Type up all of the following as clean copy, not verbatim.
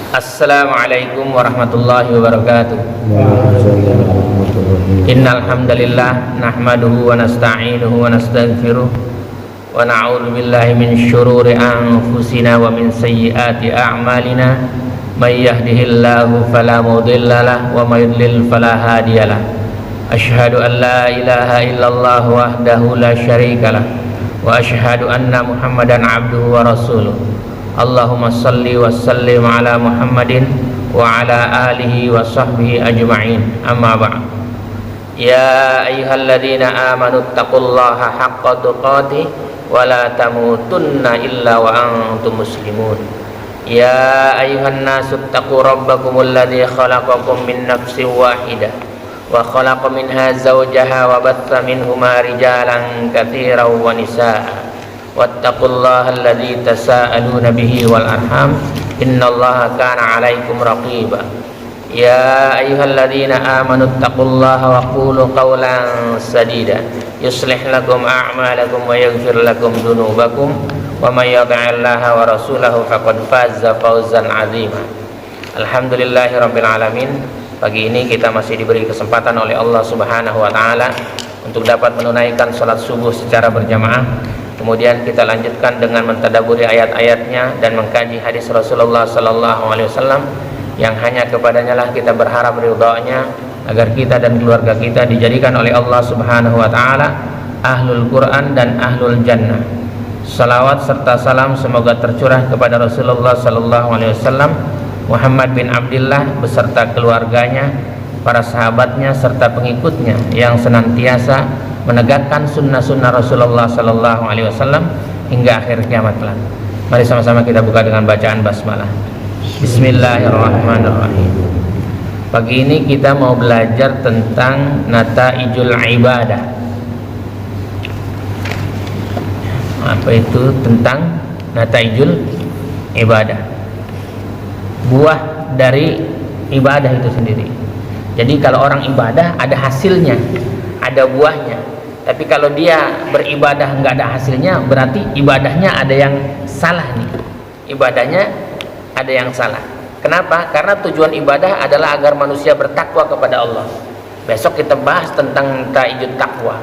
Assalamualaikum warahmatullahi wabarakatuh. Innal hamdalillah nahmaduhu wa nasta'inuhu wa nastaghfiruh wa na'udzu billahi min syururi anfusina wa min sayyiati a'malina. May yahdihillahu fala mudhillalah wa may yudlil fala hadiyalah. Asyhadu an la ilaha illallah wahdahu la syarikalah wa asyhadu anna Muhammadan abduhu wa rasuluh. Allahumma salli wa sallim ala Muhammadin wa ala alihi wa sahbihi ajma'in. Amma ba'd. Ya ayyuhalladzina amanu taqullaha haqqa tuqatih wa la tamutunna illa wa antum muslimun. Ya ayyuhan nasu taqu rabbakumul ladzi khalaqakum min nafsin wahidah wa khalaqa minha zawjaha wa batha minhuma rijalan katsiran wa nisaa'a. Wattaqullaha alladzi tasaaluna bihi wal arham innallaha kana 'alaikum raqiba. Ya ayyuhalladzina amanu taqullaha wa qulu qawlan sadida yuslih lakum a'malakum wa yaghfir lakum dzunubakum wa may yuti'illaha wa rasulahu faqad faza fawzan 'azima. Alhamdulillahirabbil alamin. Pagi ini kita masih diberi kesempatan oleh Allah Subhanahu wa taala untuk dapat menunaikan salat subuh secara berjamaah. Kemudian kita lanjutkan dengan mentadaburi ayat-ayatnya dan mengkaji hadis Rasulullah sallallahu alaihi wasallam yang hanya kepadanya lah kita berharap ridha-Nya agar kita dan keluarga kita dijadikan oleh Allah Subhanahu wa taala ahlul Quran dan ahlul jannah. Salawat serta salam semoga tercurah kepada Rasulullah sallallahu alaihi wasallam, Muhammad bin Abdullah beserta keluarganya, para sahabatnya serta pengikutnya yang senantiasa menegakkan sunnah-sunnah Rasulullah sallallahu alaihi wasallam hingga akhir kiamat kelak. Mari sama-sama kita buka dengan bacaan basmalah. Bismillahirrahmanirrahim. Pagi ini kita mau belajar tentang nataijul ibadah. Apa itu tentang nataijul ibadah? Buah dari ibadah itu sendiri. Jadi kalau orang ibadah ada hasilnya, ada buahnya. Tapi kalau dia beribadah nggak ada hasilnya, berarti ibadahnya ada yang salah nih. Ibadahnya ada yang salah. Kenapa? Karena tujuan ibadah adalah agar manusia bertakwa kepada Allah. Besok kita bahas tentang taijut takwa,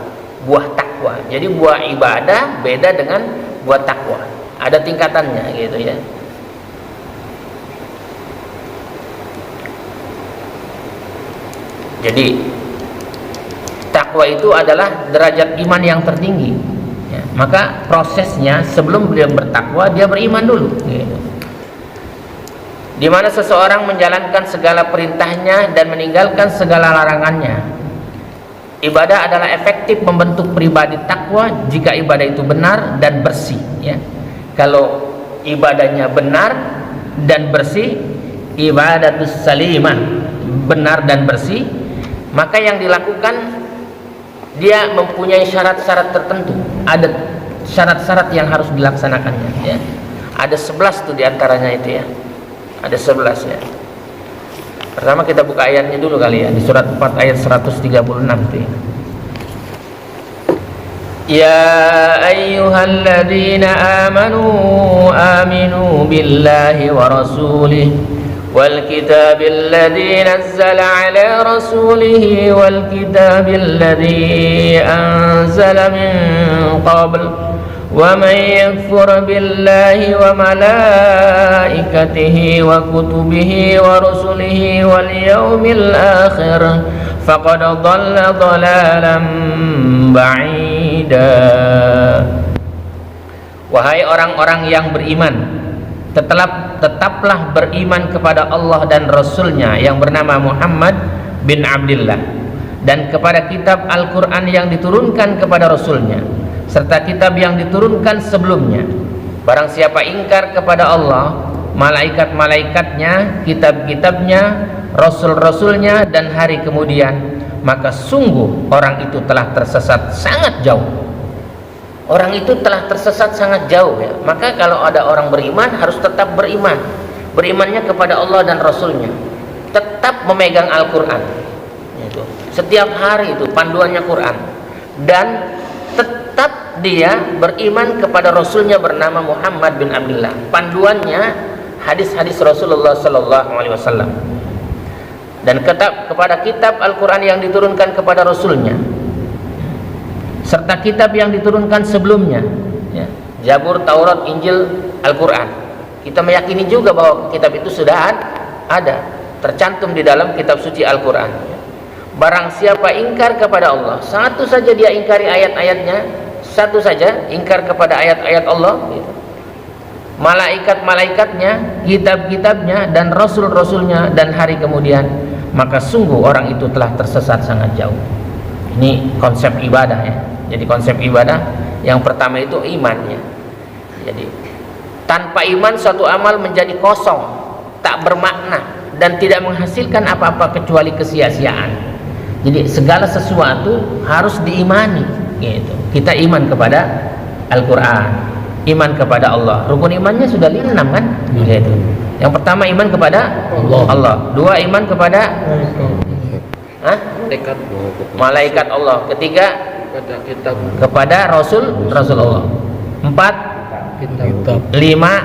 buah takwa. Jadi buah ibadah beda dengan buah takwa. Ada tingkatannya gitu ya. Jadi takwa itu adalah derajat iman yang tertinggi ya, maka prosesnya sebelum beliau bertakwa dia beriman dulu gitu. Di mana seseorang menjalankan segala perintahnya dan meninggalkan segala larangannya. Ibadah adalah efektif membentuk pribadi takwa jika ibadah itu benar dan bersih ya. Kalau ibadahnya benar dan bersih, ibadatus salimah, benar dan bersih, maka yang dilakukan dia mempunyai syarat-syarat tertentu. Ada syarat-syarat yang harus dilaksanakannya ya. Ada 11 tuh diantaranya itu ya. Ada 11 ya. Pertama kita buka ayatnya dulu kali ya, di surat 4 ayat 136 tuh ya. Ya ayyuhalladzina amanu aminu billahi wa rasulih والكتاب الذي نزل على رسوله والكتاب الذي أنزل من قبل ومن يكفر بالله وملائكته وكتبه ورسله واليوم الآخر فقد ضل ضلالا بعيدا. Wahai orang-orang yang beriman, tetaplah beriman kepada Allah dan Rasulnya yang bernama Muhammad bin Abdullah, dan kepada kitab Al-Quran yang diturunkan kepada Rasulnya serta kitab yang diturunkan sebelumnya. Barang siapa ingkar kepada Allah, malaikat-malaikatnya, kitab-kitabnya, rasul-rasulnya dan hari kemudian, maka sungguh orang itu telah tersesat sangat jauh. Orang itu telah tersesat sangat jauh ya. Maka kalau ada orang beriman harus tetap beriman. Berimannya kepada Allah dan Rasulnya. Tetap memegang Al-Quran itu. Setiap hari itu panduannya Quran. Dan tetap dia beriman kepada Rasulnya bernama Muhammad bin Abdullah. Panduannya hadis-hadis Rasulullah sallallahu alaihi wasallam dan kepada kitab Al-Qur'an yang diturunkan kepada Rasulnya serta kitab yang diturunkan sebelumnya, ya, Zabur, Taurat, Injil, Al-Qur'an. Kita meyakini juga bahwa kitab itu sudah ada, tercantum di dalam kitab suci Al-Qur'an. Barang siapa ingkar kepada Allah, satu saja dia ingkari ayat-ayatnya, satu saja ingkar kepada ayat-ayat Allah, gitu. Malaikat-malaikatnya, kitab-kitabnya, dan rasul-rasulnya, dan hari kemudian, maka sungguh orang itu telah tersesat sangat jauh. Ini konsep ibadah, ya. Jadi konsep ibadah yang pertama itu imannya. Jadi tanpa iman suatu amal menjadi kosong, tak bermakna, dan tidak menghasilkan apa-apa kecuali kesia-siaan. Jadi segala sesuatu harus diimani, gitu. Kita iman kepada Al-Quran, iman kepada Allah. Rukun imannya sudah 5 kan? Gitu. Yang pertama iman kepada Allah. Dua, iman kepada malaikat Allah. Ketiga, kepada Rasul Allah. 4, 5,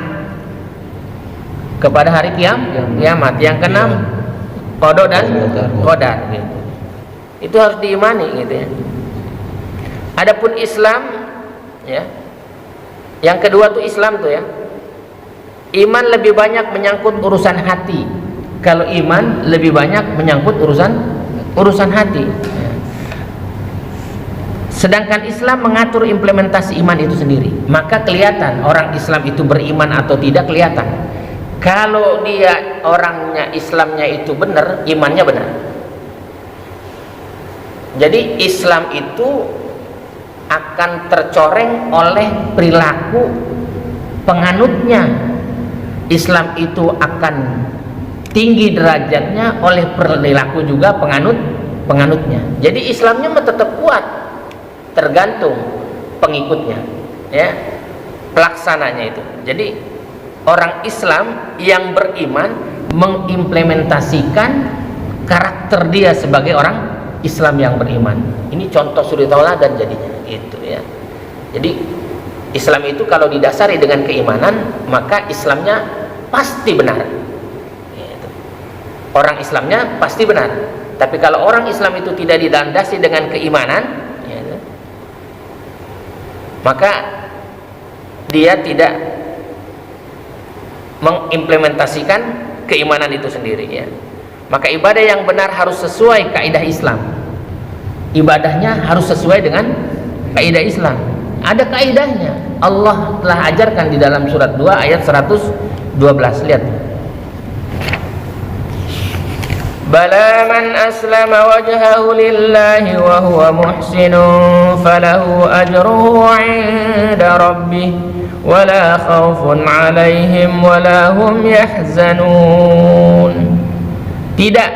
kepada hari kiamat. Yang ke-6, qada dan qadar, gitu. Itu harus diimani, gitu ya. Adapun Islam, ya, yang kedua tuh Islam tuh, ya, iman lebih banyak menyangkut urusan hati. Kalau iman lebih banyak menyangkut urusan hati. Sedangkan Islam mengatur implementasi iman itu sendiri. Maka kelihatan orang Islam itu beriman atau tidak, kelihatan. Kalau dia orangnya Islamnya itu benar, imannya benar. Jadi Islam itu akan tercoreng oleh perilaku penganutnya. Islam itu akan tinggi derajatnya oleh perilaku juga penganutnya. Jadi Islamnya tetap kuat, tergantung pengikutnya, ya, pelaksananya itu. Jadi orang Islam yang beriman mengimplementasikan karakter dia sebagai orang Islam yang beriman. Ini contoh suri tauladan jadinya, gitu ya. Jadi Islam itu kalau didasari dengan keimanan, maka Islamnya pasti benar, gitu. Orang Islamnya pasti benar. Tapi kalau orang Islam itu tidak dilandasi dengan keimanan, gitu, maka dia tidak mengimplementasikan keimanan itu sendiri, ya. Maka ibadah yang benar harus sesuai kaidah Islam. Ibadahnya harus sesuai dengan kaidah Islam. Ada kaidahnya. Allah telah ajarkan di dalam surat 2 ayat 112. Lihat. Bala man aslama wajhahu lillahi wa huwa muhsinun falahu ajruhu 'inda rabbih wala khaufun 'alaihim wala hum yahzanun. Tidak,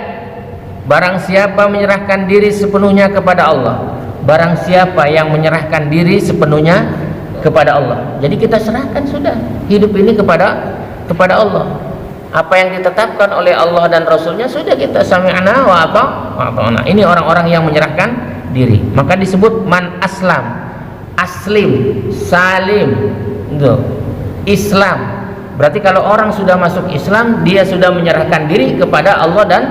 barang siapa menyerahkan diri sepenuhnya kepada Allah, barang siapa yang menyerahkan diri sepenuhnya kepada Allah. Jadi kita serahkan sudah hidup ini kepada Allah. Apa yang ditetapkan oleh Allah dan Rasulnya sudah kita sami'na wa ata'na. Ini orang-orang yang menyerahkan diri. Maka disebut man aslam, aslim, salim, gitu. Islam. Berarti kalau orang sudah masuk Islam, dia sudah menyerahkan diri kepada Allah dan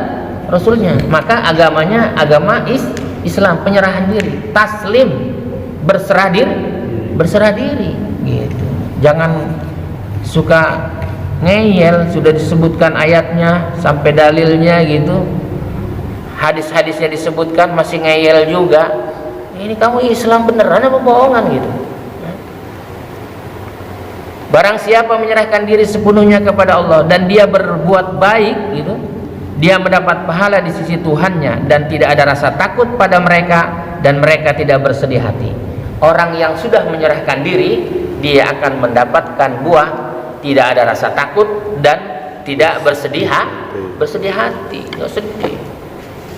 Rasulnya. Maka agamanya agama Islam, penyerahan diri, taslim, berserah diri, gitu. Jangan suka ngeyel, sudah disebutkan ayatnya sampai dalilnya, gitu. Hadis-hadisnya disebutkan masih ngeyel juga. Ini kamu Islam beneran apa bohongan, gitu. Barang siapa menyerahkan diri sepenuhnya kepada Allah dan dia berbuat baik, gitu, dia mendapat pahala di sisi Tuhannya dan tidak ada rasa takut pada mereka dan mereka tidak bersedih hati. Orang yang sudah menyerahkan diri, dia akan mendapatkan buah, tidak ada rasa takut dan tidak bersedih hati. Nggak sedih.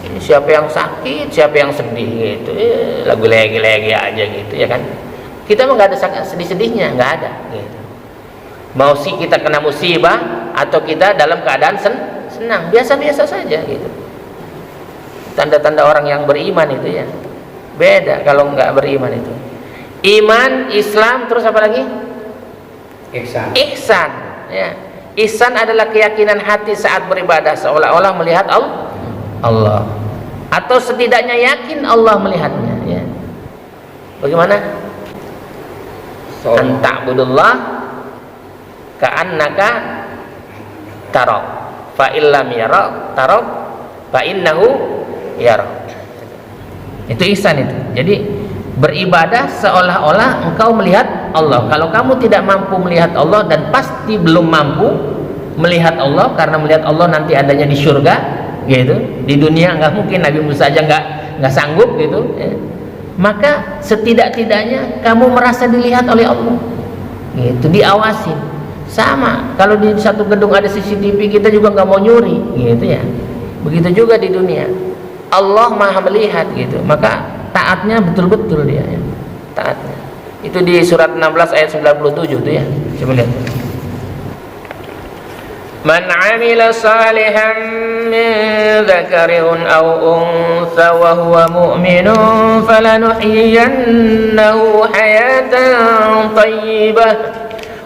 Ini siapa yang sakit, siapa yang sedih, gitu. Lagu lagi aja, gitu, ya kan? Kita mah nggak ada sedih-sedihnya, nggak ada, gitu. Mau sih kita kena musibah atau kita dalam keadaan senang, biasa-biasa saja, gitu. Tanda-tanda orang yang beriman itu, ya. Beda kalau nggak beriman itu. Iman, Islam, terus apa lagi? Ihsan. Ya. Ihsan adalah keyakinan hati saat beribadah seolah-olah melihat Allah, atau setidaknya yakin Allah melihatnya, ya. Bagaimana? An ta'budullah ka'annaka tara fa illam yara tara fa innahu yara. Itu ihsan itu. Jadi beribadah seolah-olah engkau melihat Allah. Kalau kamu tidak mampu melihat Allah, dan pasti belum mampu melihat Allah, karena melihat Allah nanti adanya di surga, gitu. Di dunia nggak mungkin, Nabi Musa aja nggak sanggup, gitu, ya. Maka setidak-tidaknya kamu merasa dilihat oleh Allah, gitu, diawasin. Sama kalau di satu gedung ada CCTV, kita juga nggak mau nyuri, gitu ya. Begitu juga di dunia, Allah maha melihat, gitu. Maka taatnya betul-betul dia, ya. Taatnya itu di surat 16 ayat 97 itu, ya. Coba lihat. Man 'amila salihan min dzakarin aw untha wa huwa mu'minun falanuhyiyannahu hayatan thayyibah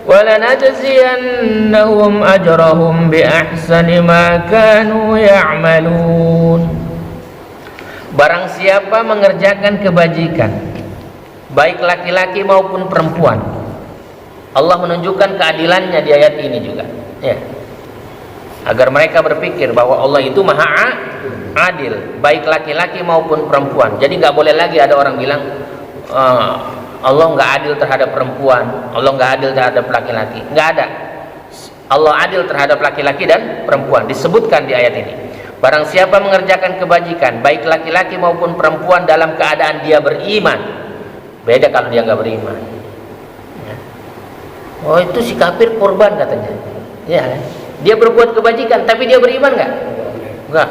wa lanajziyannahum ajrahum bi ahsani ma kanu ya'malun. Barang siapa mengerjakan kebajikan, baik laki-laki maupun perempuan, Allah menunjukkan keadilannya di ayat ini juga, ya, agar mereka berpikir bahwa Allah itu maha adil, baik laki-laki maupun perempuan. Jadi nggak boleh lagi ada orang bilang Allah nggak adil terhadap perempuan, Allah nggak adil terhadap laki-laki. Nggak ada. Allah adil terhadap laki-laki dan perempuan, disebutkan di ayat ini. Barang siapa mengerjakan kebajikan, baik laki-laki maupun perempuan, dalam keadaan dia beriman. Beda kalau dia nggak beriman, ya. Oh, itu si kafir korban katanya, ya. Dia berbuat kebajikan tapi dia beriman nggak? Enggak.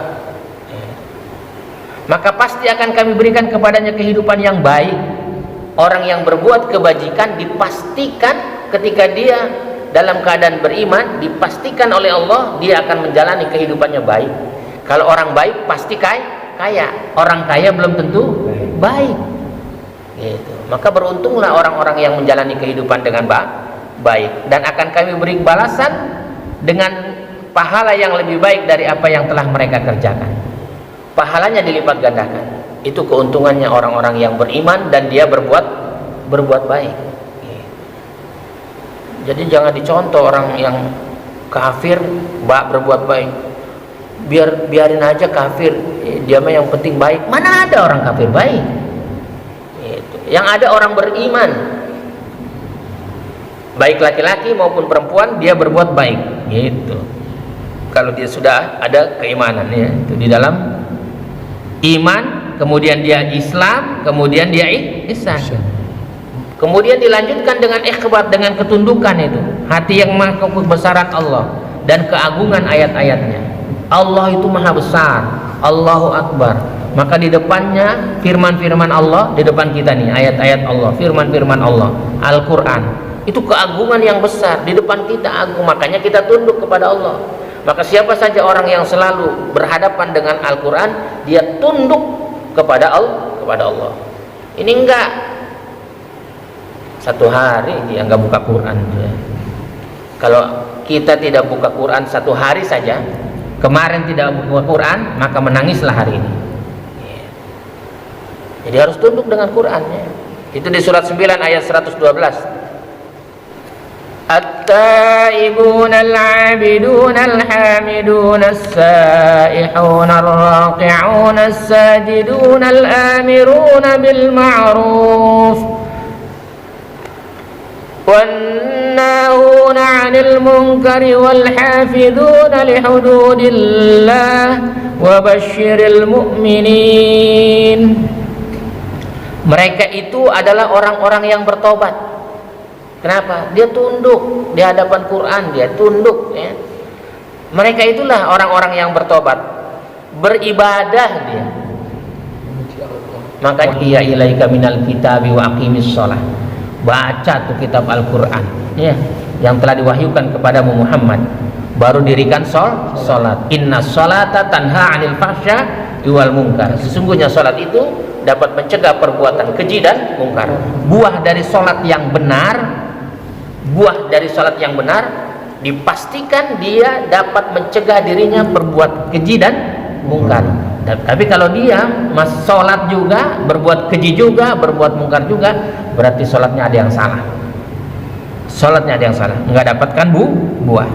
Maka pasti akan kami berikan kepadanya kehidupan yang baik. Orang yang berbuat kebajikan dipastikan ketika dia dalam keadaan beriman, dipastikan oleh Allah dia akan menjalani kehidupannya baik. Kalau orang baik pasti kaya. Orang kaya belum tentu baik, gitu. Maka beruntunglah orang-orang yang menjalani kehidupan dengan baik, dan akan kami beri balasan dengan pahala yang lebih baik dari apa yang telah mereka kerjakan. Pahalanya dilipat gandakan. Itu keuntungannya orang-orang yang beriman dan dia berbuat baik. Jadi jangan dicontoh orang yang kafir berbuat baik. Biarin aja kafir, dia mah yang penting baik. Mana ada orang kafir baik? Yang ada orang beriman, baik laki-laki maupun perempuan, dia berbuat baik, gitu. Kalau dia sudah ada keimanan, ya, itu di dalam iman, kemudian dia Islam, kemudian dia ihsan, kemudian dilanjutkan dengan ikhbar, dengan ketundukan, itu hati yang mengaku kebesaran Allah dan keagungan ayat-ayatnya. Allah itu maha besar, Allahu Akbar. Maka di depannya firman-firman Allah, di depan kita nih ayat-ayat Allah, firman-firman Allah, Al-Quran. Itu keagungan yang besar, di depan kita agung, makanya kita tunduk kepada Allah. Maka siapa saja orang yang selalu berhadapan dengan Al-Quran, dia tunduk kepada Allah. Ini enggak satu hari dia enggak buka Quran, ya. Kalau kita tidak buka Quran satu hari saja, kemarin tidak buka Quran, maka menangislah hari ini. Jadi harus tunduk dengan Quran, ya. Itu di surat 9 ayat 112. التائبون العابدون الحامدون السائحون الراكعون الساجدون الآمرون بالمعروف والناهون عن المنكر والحافظون لحدود الله وبشر المؤمنين. Mereka itu adalah orang-orang yang bertobat. Kenapa? Dia tunduk di hadapan Quran, dia tunduk, ya. Mereka itulah orang-orang yang bertobat, beribadah dia. Maka iya ilaika minal kitabi wa aqimis shalah. Baca tuh kitab Al-Quran, ya, yang telah diwahyukan kepadamu Muhammad. Baru dirikan salat. Inna sholata tanha 'anil fahsya wal munkar. Sesungguhnya salat itu dapat mencegah perbuatan keji dan mungkar. Buah dari salat yang benar dipastikan dia dapat mencegah dirinya berbuat keji dan mungkar. Tapi kalau dia sholat juga, berbuat keji juga, berbuat mungkar juga, berarti sholatnya ada yang salah. Sholatnya ada yang salah, nggak dapatkan buah.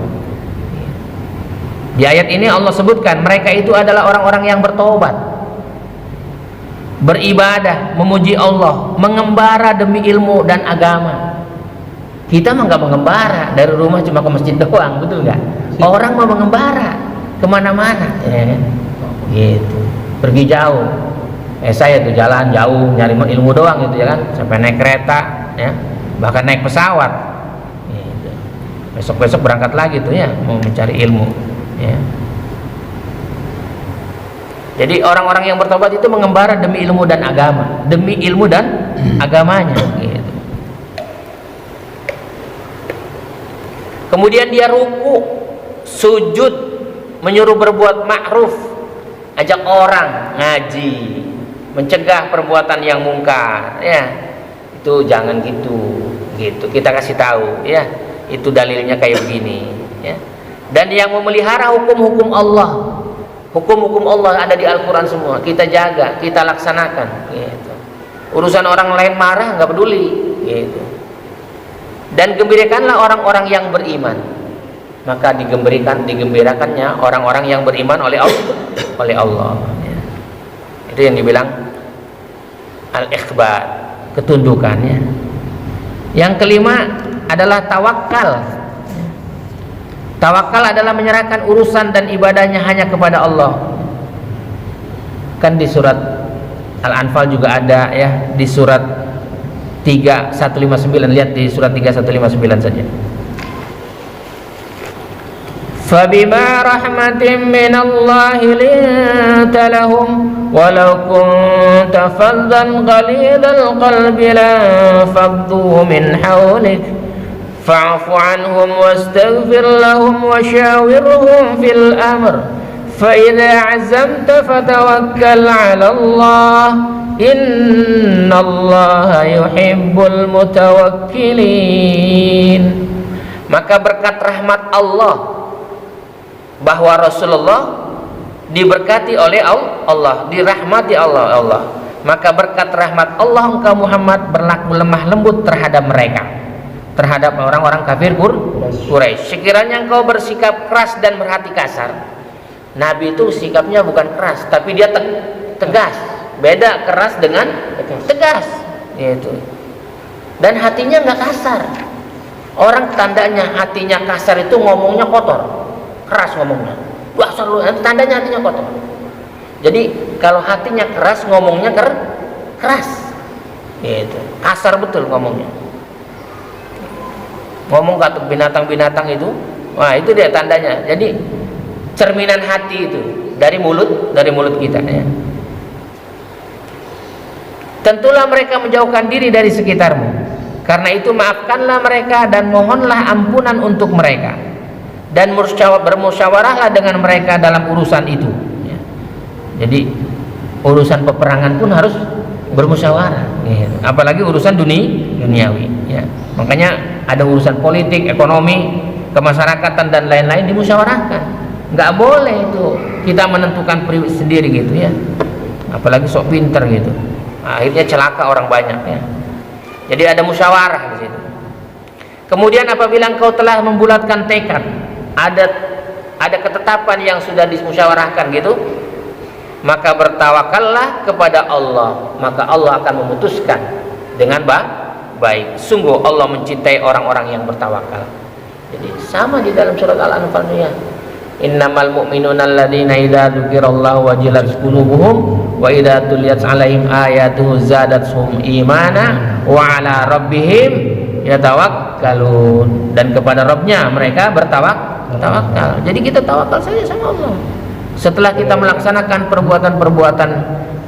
Di ayat ini Allah sebutkan mereka itu adalah orang-orang yang bertobat, beribadah, memuji Allah, mengembara demi ilmu dan agama. Kita mah nggak mengembara, dari rumah cuma ke masjid doang, betul nggak? Orang mau mengembara kemana-mana, ya, gitu, pergi jauh. Saya tuh jalan jauh nyari ilmu doang gitu ya kan, sampai naik kereta, ya, bahkan naik pesawat. Gitu. Besok-besok berangkat lagi tuh ya, mau mencari ilmu. Ya. Jadi orang-orang yang bertobat itu mengembara demi ilmu dan agama, demi ilmu dan agamanya. Gitu. Kemudian dia ruku, sujud, menyuruh berbuat ma'ruf, ajak orang ngaji, mencegah perbuatan yang mungkar. Ya, itu jangan gitu. Kita kasih tahu, ya, itu dalilnya kayak begini. Ya. Dan yang memelihara hukum-hukum Allah, hukum-hukum Allah ada di Al-Quran semua, kita jaga, kita laksanakan. Gitu. Urusan orang lain marah nggak peduli. Gitu. Dan gembirakanlah orang-orang yang beriman, maka digembirakannya orang-orang yang beriman oleh Allah. Ya. Itu yang dibilang al-ikhbar, ketundukannya. Yang kelima adalah tawakal. Tawakal adalah menyerahkan urusan dan ibadahnya hanya kepada Allah. Kan di surat Al-Anfal juga ada, ya, di surat 3159, lihat di surat 3159 saja. Fabima rahmatin minallahi linta lahum walau kunta faddan ghalidhal qalbi lanfaddu min hawlik fa'fu anhum wastaghfir lahum washawirhum fil amr fa idza 'azamta fatawakkal 'ala Allah innallaha yuhibbul mutawakkilin. Maka berkat rahmat Allah bahwa Rasulullah diberkati oleh Allah, dirahmati Allah. Maka berkat rahmat Allah engkau Muhammad berlaku lemah lembut terhadap mereka, terhadap orang-orang kafir Quraisy. Sekiranya engkau bersikap keras dan berhati kasar, Nabi itu sikapnya bukan keras, tapi dia tegas. Beda keras dengan tegas, gitu. Dan hatinya nggak kasar. Orang tandanya hatinya kasar itu ngomongnya kotor, keras ngomongnya. Dasar lu, tandanya hatinya kotor. Jadi kalau hatinya keras ngomongnya keras, gitu. Kasar betul ngomongnya. Ngomong katuk binatang-binatang itu, wah itu dia tandanya. Jadi cerminan hati itu dari mulut kita, ya. Tentulah mereka menjauhkan diri dari sekitarmu. Karena itu maafkanlah mereka dan mohonlah ampunan untuk mereka. Dan bermusyawarahlah dengan mereka dalam urusan itu. Ya. Jadi urusan peperangan pun harus bermusyawarah. Ya. Apalagi urusan duniawi. Ya. Makanya ada urusan politik, ekonomi, kemasyarakatan dan lain-lain dimusyawarahkan. Nggak boleh itu kita menentukan sendiri gitu ya. Apalagi sok pinter gitu. Akhirnya celaka orang banyak, ya. Jadi ada musyawarah di situ. Kemudian apabila engkau telah membulatkan tekad, ada ketetapan yang sudah dimusyawarahkan gitu, maka bertawakallah kepada Allah, maka Allah akan memutuskan dengan baik. Sungguh Allah mencintai orang-orang yang bertawakal. Jadi sama di dalam surat Al-Anfal ya. Innamal mu'minuna alladzina idza dzukirallahu wajilat qulubuhum wa idza tuliyat 'alaihim ayatuhu zadatuhum imana wa 'ala rabbihim yatawakkalun. Dan kepada Rabbnya mereka bertawakal. Jadi kita tawakal saja sama Allah. Setelah kita melaksanakan perbuatan-perbuatan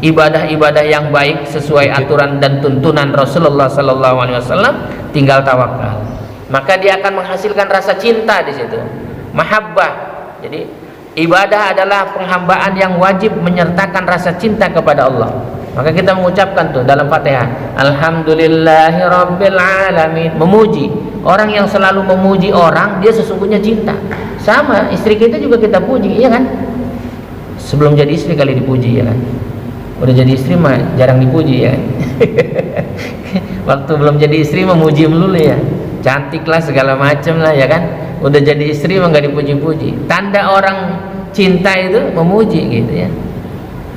ibadah-ibadah yang baik sesuai aturan dan tuntunan Rasulullah sallallahu alaihi wasallam, tinggal tawakal. Maka dia akan menghasilkan rasa cinta di situ. Mahabbah. Jadi ibadah adalah penghambaan yang wajib menyertakan rasa cinta kepada Allah. Maka kita mengucapkan tuh dalam Fatihah, Alhamdulillahirabbil alamin, memuji. Orang yang selalu memuji orang, dia sesungguhnya cinta. Sama istri kita juga kita puji, iya kan? Sebelum jadi istri kali dipuji, ya kan? Udah jadi istri mah jarang dipuji, ya kan? Waktu belum jadi istri memuji melulu, ya, cantik lah segala macam lah, ya kan? Udah jadi istri mah nggak dipuji-puji. Tanda orang cinta itu memuji, gitu ya,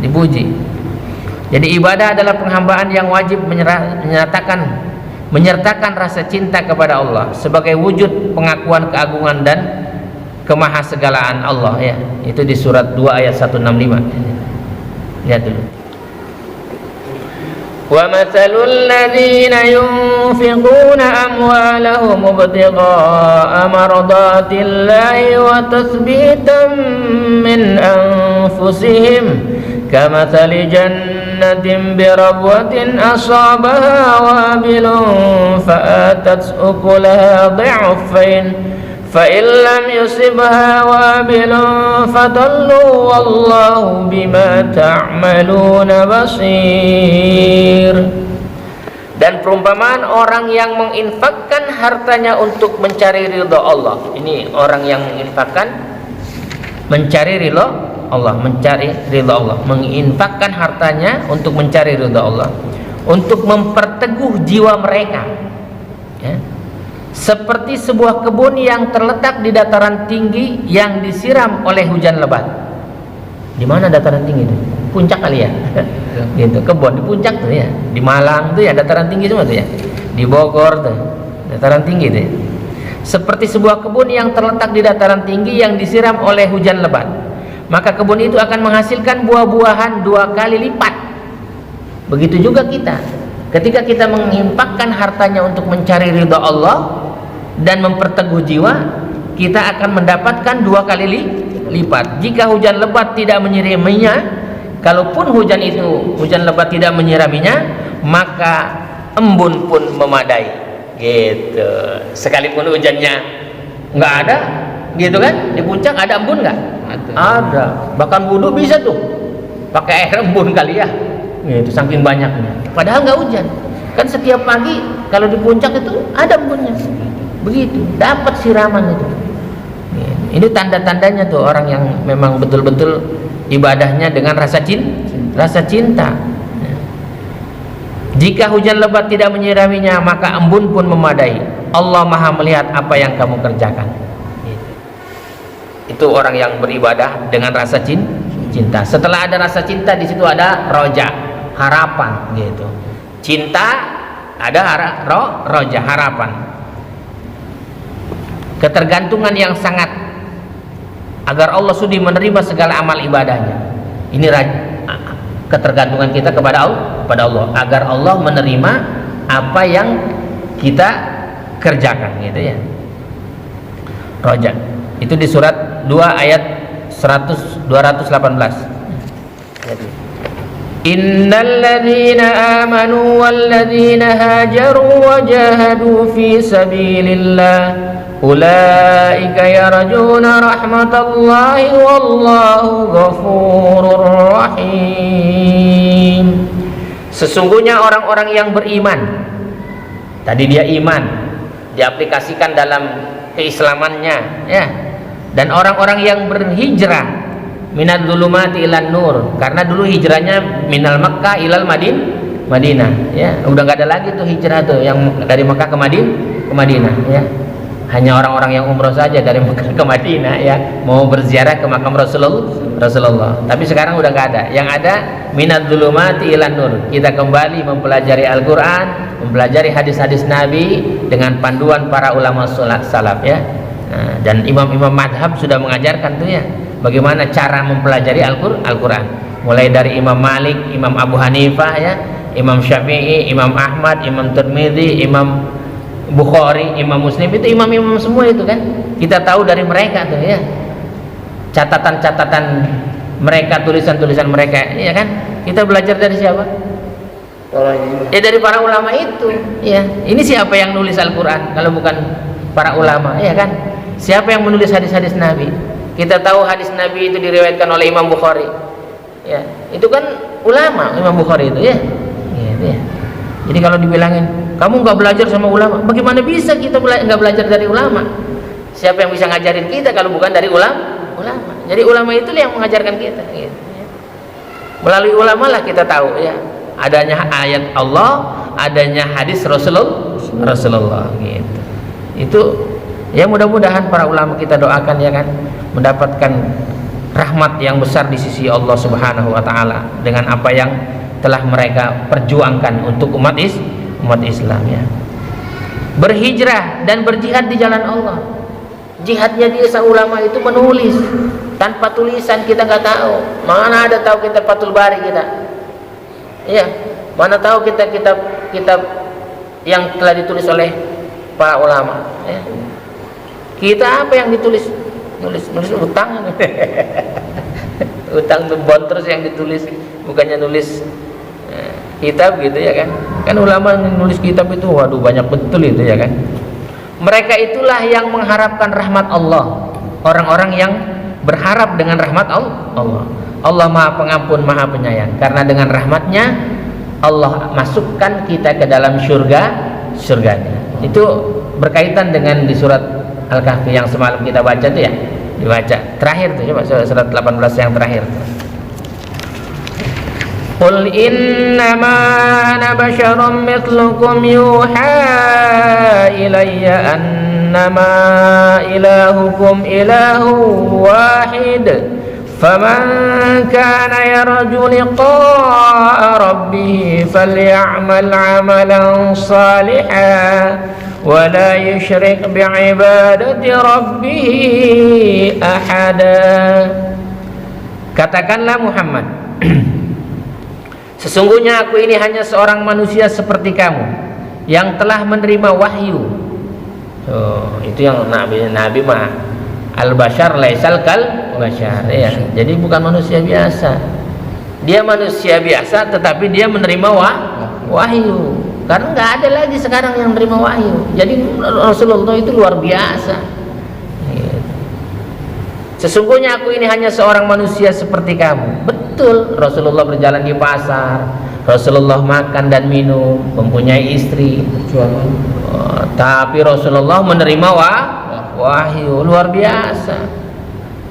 dipuji. Jadi ibadah adalah penghambaan yang wajib menyertakan rasa cinta kepada Allah sebagai wujud pengakuan keagungan dan kemahasegalaan Allah, ya. Itu di surat 2 ayat 165. Lihat dulu. Wa mathalul ladzina yunfiquna amwalahum ibtigha'a mardatillahi wa tathbitan min anfusihim kamathali jannatin birabwatin asabaha wabilun fa'atat ukulaha dhi'fain فَإِنْ لَمْ يُصِبْهَا وَابِلٌ فَضَلُّوا وَاللَّهُ بِمَا تَعْمَلُونَ بَصِيرٌ. Dan perumpamaan orang yang menginfakkan hartanya untuk mencari ridha Allah. Ini orang yang mencari ridha Allah, menginfakkan hartanya untuk mencari ridha Allah, untuk memperteguh jiwa mereka, ya. Seperti sebuah kebun yang terletak di dataran tinggi yang disiram oleh hujan lebat. Di mana dataran tinggi itu? Puncak kali ya? Gitu, kebun di puncak tuh, ya. Di Malang tuh, ya, dataran tinggi semua tuh, ya. Di Bogor tuh, dataran tinggi tuh, ya. Seperti sebuah kebun yang terletak di dataran tinggi yang disiram oleh hujan lebat. Maka kebun itu akan menghasilkan buah-buahan 2 kali lipat. Begitu juga kita. Ketika kita menginfakkan hartanya untuk mencari ridha Allah dan memperteguh jiwa, kita akan mendapatkan 2 kali lipat. Jika hujan lebat tidak menyiraminya, kalaupun hujan lebat tidak menyiraminya, maka embun pun memadai, gitu. Sekalipun hujannya nggak ada, gitu kan? Di puncak ada embun nggak? Ada. Bahkan wudhu bisa tuh pakai air embun kali, ya, gitu, saking banyaknya. Padahal nggak hujan. Kan setiap pagi kalau di puncak itu ada embunnya. Begitu, dapat siraman itu. Ini tanda-tandanya tuh orang yang memang betul-betul ibadahnya dengan rasa cinta. Jika hujan lebat tidak menyiraminya, maka embun pun memadai. Allah Maha melihat apa yang kamu kerjakan. Itu orang yang beribadah dengan rasa cinta. Setelah ada rasa cinta, di situ ada roja, harapan, gitu. Cinta ada roja, harapan. Ketergantungan yang sangat agar Allah sudi menerima segala amal ibadahnya. Ini ketergantungan kita kepada Allah agar Allah menerima apa yang kita kerjakan, gitu, ya. Roja itu di surat 2 ayat 218. Innal ladzina amanu wal ladzina hajaru wa jahadu fi sabilillah ulaika yarjuna rahmatallahi wallahu ghafurur rahim. Sesungguhnya orang-orang yang beriman, tadi dia iman diaplikasikan dalam keislamannya, ya. Dan orang-orang yang berhijrah minal dzulumati ilan nur, karena dulu hijrahnya minal Makkah ilal Madinah, ya. Udah nggak ada lagi tuh hijrah tuh yang dari Makkah ke Madinah, ya. Hanya orang-orang yang umroh saja dari Makkah ke Madinah, ya, mau berziarah ke makam Rasulullah. Tapi sekarang udah nggak ada. Yang ada minal dzulumati ilan nur. Kita kembali mempelajari Al-Qur'an, mempelajari hadis-hadis Nabi dengan panduan para ulama salaf, ya. Nah, dan imam-imam madhab sudah mengajarkan tuh, ya, bagaimana cara mempelajari Al-Quran, mulai dari Imam Malik, Imam Abu Hanifah, ya, Imam Syafi'i, Imam Ahmad, Imam Tirmidzi, Imam Bukhari, Imam Muslim, itu imam-imam semua itu kan. Kita tahu dari mereka tuh, ya, catatan-catatan mereka, tulisan-tulisan mereka, ya kan. Kita belajar dari siapa? Ya dari para ulama itu, ya. Ini siapa yang nulis Al-Quran kalau bukan para ulama, ya kan? Siapa yang menulis hadis-hadis Nabi? Kita tahu hadis Nabi itu diriwayatkan oleh Imam Bukhari, Ya, itu kan ulama Imam Bukhari itu ya. Gitu ya. Jadi kalau dibilangin kamu nggak belajar sama ulama, bagaimana bisa kita nggak belajar dari ulama? Siapa yang bisa ngajarin kita kalau bukan dari ulama? Jadi ulama itu yang mengajarkan kita. Gitu, ya. Melalui ulama lah kita tahu ya adanya ayat Allah, adanya hadis Rasulullah gitu. Itu ya mudah-mudahan para ulama kita doakan ya kan mendapatkan rahmat yang besar di sisi Allah Subhanahu wa taala dengan apa yang telah mereka perjuangkan untuk umat Islam ya. Berhijrah dan berjihad di jalan Allah. Jihadnya dia sang ulama itu menulis. Tanpa tulisan kita nggak tahu. Mana ada tahu kita Fathul Bari kita. Iya, mana tahu kita kitab yang telah ditulis oleh para ulama ya. Kita apa yang ditulis? Nulis utang. Utang bon terus yang ditulis, bukannya nulis kitab gitu ya kan. Kan ulama nulis kitab itu waduh banyak betul itu ya kan. Mereka itulah yang mengharapkan rahmat Allah. Orang-orang yang berharap dengan rahmat Allah. Allah Maha Pengampun, Maha Penyayang. Karena dengan rahmatnya Allah masukkan kita ke dalam surganya. Itu berkaitan dengan di surat Al-Kahfi yang semalam kita baca tuh ya. Dibaca terakhir tuh coba surat 18 yang terakhir. Qul innama ana basyarum mithlukum yuha ilayya annama ilahukum ilahu wahid faman kana yarju liqa'a rabbih faly'amal 'amalan salihan wa la yusyrik bi'ibadati rabbih ahada. Katakanlah Muhammad, sesungguhnya aku ini hanya seorang manusia seperti kamu yang telah menerima wahyu. Itu yang Nabi mah al-bashar laisal kal bashar ya. Jadi bukan manusia biasa. Dia manusia biasa tetapi dia menerima wahyu. Karena nggak ada lagi sekarang yang menerima wahyu. Jadi Rasulullah itu luar biasa. Sesungguhnya aku ini hanya seorang manusia seperti kamu. Betul, Rasulullah berjalan di pasar, Rasulullah makan dan minum, mempunyai istri. Tapi Rasulullah menerima wahyu luar biasa.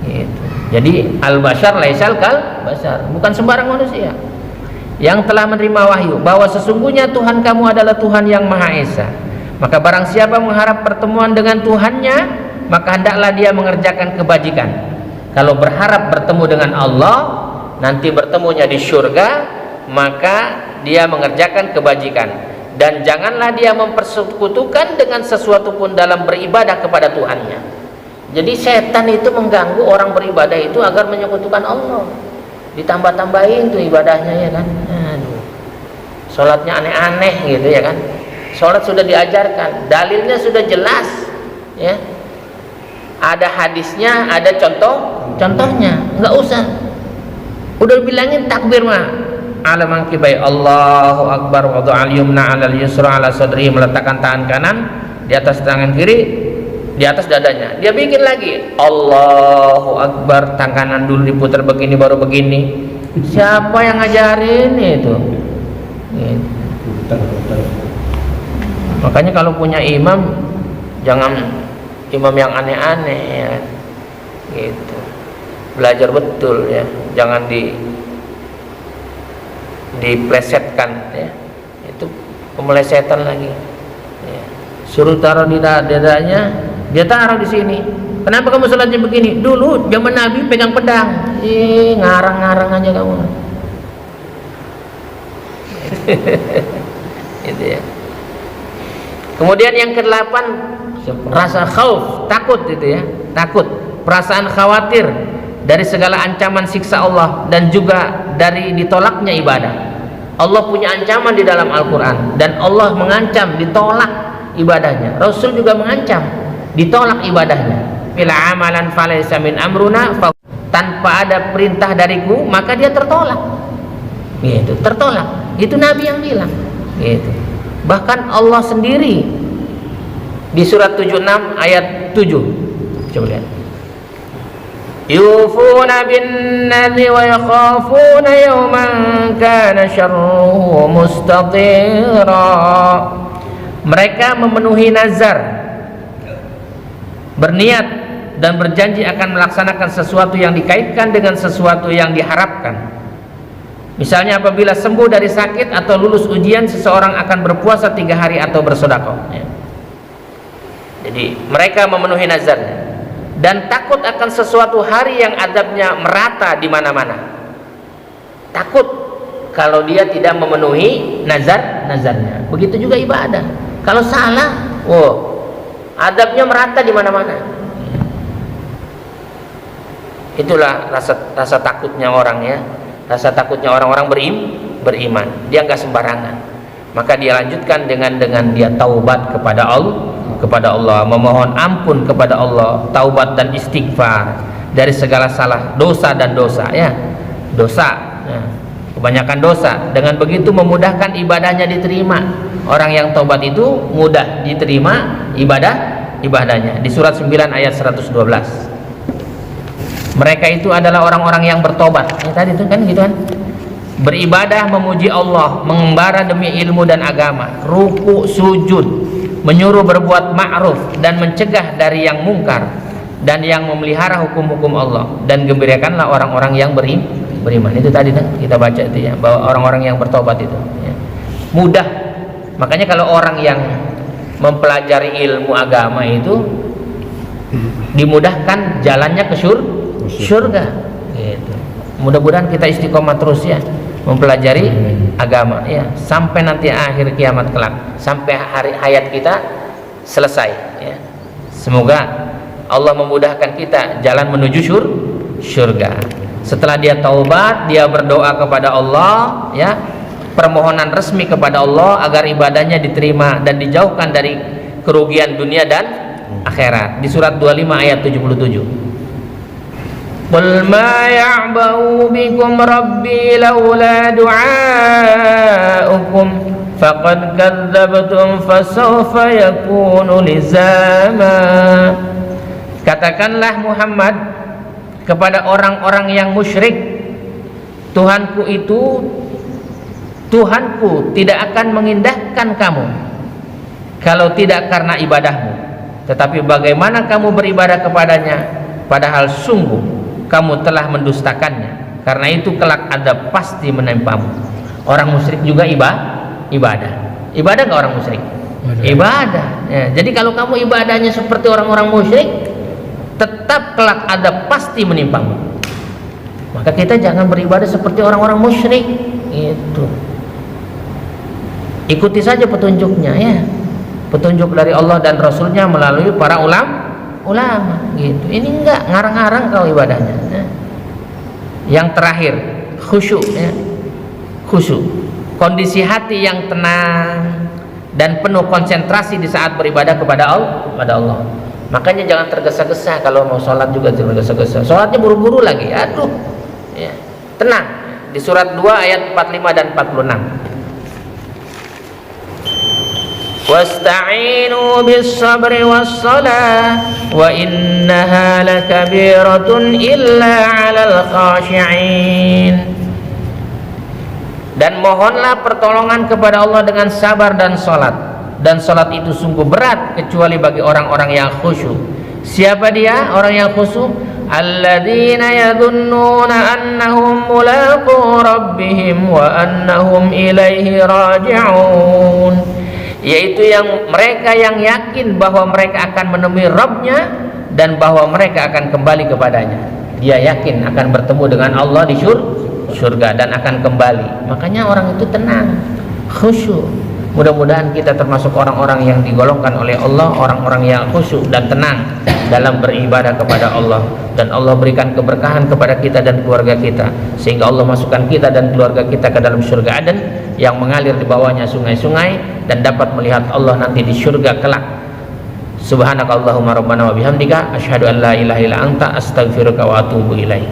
Gitu. Jadi al-bashar laisal kal bashar, bukan sembarang manusia. Yang telah menerima wahyu bahwa sesungguhnya Tuhan kamu adalah Tuhan yang Maha Esa. Maka barang siapa mengharap pertemuan dengan Tuhannya, maka hendaklah dia mengerjakan kebajikan. Kalau berharap bertemu dengan Allah, nanti bertemunya di surga, maka dia mengerjakan kebajikan. Dan janganlah dia mempersekutukan dengan sesuatu pun dalam beribadah kepada Tuhannya. Jadi setan itu mengganggu orang beribadah itu agar menyekutukan Allah. Ditambah-tambahin tuh ibadahnya ya kan. Aduh. Sholatnya aneh-aneh gitu ya kan. Sholat sudah diajarkan, dalilnya sudah jelas ya. Ada hadisnya, ada contohnya, nggak usah. Udah bilangin takbir mah ala mangkibai Allahu Akbar wa al yumna ala yusra ala sadri, meletakkan tangan kanan di atas tangan kiri di atas dadanya. Dia bikin lagi Allahu Akbar, tangan kanan dulu diputar begini baru begini. Siapa yang ngajarin itu? Makanya kalau punya imam jangan imam yang aneh-aneh ya. Gitu. Belajar betul ya. Jangan diplesetkan ya. Itu pemelesetan lagi. Ya. Suruh taruh di dadanya, dia taruh di sini. Kenapa kamu sholatnya begini? Dulu zaman Nabi pegang pedang. Ngarang-ngarang aja kamu. Itu ya. Kemudian yang ke-8, rasa khauf, takut itu ya, takut, perasaan khawatir dari segala ancaman siksa Allah dan juga dari ditolaknya ibadah. Allah punya ancaman di dalam Al-Quran dan Allah mengancam ditolak ibadahnya. Rasul juga mengancam ditolak ibadahnya. Bila amalan falaysa min amruna, tanpa ada perintah dariku maka dia tertolak. Gitu, tertolak. Itu Nabi yang bilang. Gitu. Bahkan Allah sendiri di surat 76 ayat 7. Coba lihat. yufuna bin nadri wa yakhafuna yawman kana syarruhu mustatira. Mereka memenuhi nazar, berniat dan berjanji akan melaksanakan sesuatu yang dikaitkan dengan sesuatu yang diharapkan. Misalnya apabila sembuh dari sakit atau lulus ujian, seseorang akan berpuasa 3 hari atau bersedekah, ya. Jadi mereka memenuhi nazarnya dan takut akan sesuatu hari yang azabnya merata di mana-mana. Takut kalau dia tidak memenuhi nazarnya. Begitu juga ibadah. Kalau salah, azabnya merata di mana-mana. Itulah rasa takutnya orang, ya. Rasa takutnya orang-orang beriman. Dia enggak sembarangan. Maka dia lanjutkan dengan dia taubat kepada Allah, memohon ampun kepada Allah, taubat dan istighfar dari segala salah, dosa dan dosa, ya. Dosa, ya. Kebanyakan dosa. Dengan begitu memudahkan ibadahnya diterima. Orang yang taubat itu mudah diterima ibadahnya. Di surat 9 ayat 112. Mereka itu adalah orang-orang yang bertobat. Tadi itu kan gitu kan. Beribadah memuji Allah, mengembara demi ilmu dan agama, ruku sujud, menyuruh berbuat ma'ruf dan mencegah dari yang mungkar, dan yang memelihara hukum-hukum Allah, dan gembirakanlah orang-orang yang beriman. Itu tadi kan kita baca itu, ya, bahwa orang-orang yang bertobat itu, ya, mudah. Makanya kalau orang yang mempelajari ilmu agama itu dimudahkan jalannya ke surga, gitu. Mudah-mudahan kita istiqomah terus, ya, mempelajari agama, ya, sampai nanti akhir kiamat kelak, sampai hari hayat kita selesai, ya. Semoga Allah memudahkan kita jalan menuju surga. Setelah dia taubat, dia berdoa kepada Allah, ya, permohonan resmi kepada Allah agar ibadahnya diterima dan dijauhkan dari kerugian dunia dan akhirat. Di surat 25 ayat 77. Qul ma ya'ba'u bikum rabbi laula du'aukum faqad kadzdzabtum fasawfa yakunu lizama. Katakanlah Muhammad kepada orang-orang yang musyrik, Tuhanku tidak akan mengindahkan kamu kalau tidak karena ibadahmu, tetapi bagaimana kamu beribadah kepadanya padahal sungguh kamu telah mendustakannya. Karena itu kelak adab pasti menimpamu. Orang musyrik juga ibadah nggak orang musyrik? Ibadah, ya. Jadi kalau kamu ibadahnya seperti orang-orang musyrik, tetap kelak adab pasti menimpamu. Maka kita jangan beribadah seperti orang-orang musyrik. Itu ikuti saja petunjuknya, ya, petunjuk dari Allah dan Rasulnya melalui para ulama, gitu. Ini enggak ngarang-ngarang kau ibadahnya, ya. Yang terakhir, khusyuk, ya. Khusyuk, kondisi hati yang tenang dan penuh konsentrasi di saat beribadah kepada Allah. Makanya jangan tergesa-gesa kalau mau sholat, juga tergesa-gesa. Sholatnya buru-buru lagi, aduh, ya. Tenang. Di surat 2 ayat 45 dan 46. Wasta'inu bis-sabri was-salah wa innaha lakabiratun illa 'alal khashi'in. Dan mohonlah pertolongan kepada Allah dengan sabar dan salat, dan salat itu sungguh berat kecuali bagi orang-orang yang khusyuk. Siapa dia orang yang khusyuk? Alladzina yadhunnuna annahum mulaqu rabbihim wa annahum ilaihi raji'un. Yaitu mereka yang yakin bahwa mereka akan menemui Rabbnya dan bahwa mereka akan kembali kepadanya. Dia yakin akan bertemu dengan Allah di surga dan akan kembali. Makanya orang itu tenang, khusyuk. Mudah-mudahan kita termasuk orang-orang yang digolongkan oleh Allah, orang-orang yang khusyuk dan tenang dalam beribadah kepada Allah, dan Allah berikan keberkahan kepada kita dan keluarga kita, sehingga Allah masukkan kita dan keluarga kita ke dalam surga Aden yang mengalir di bawahnya sungai-sungai, dan dapat melihat Allah nanti di surga kelak. Subhanakallahumma rabbana wa bihamdika asyhadu an la ilaha illa anta astaghfiruka wa atubu ilaik.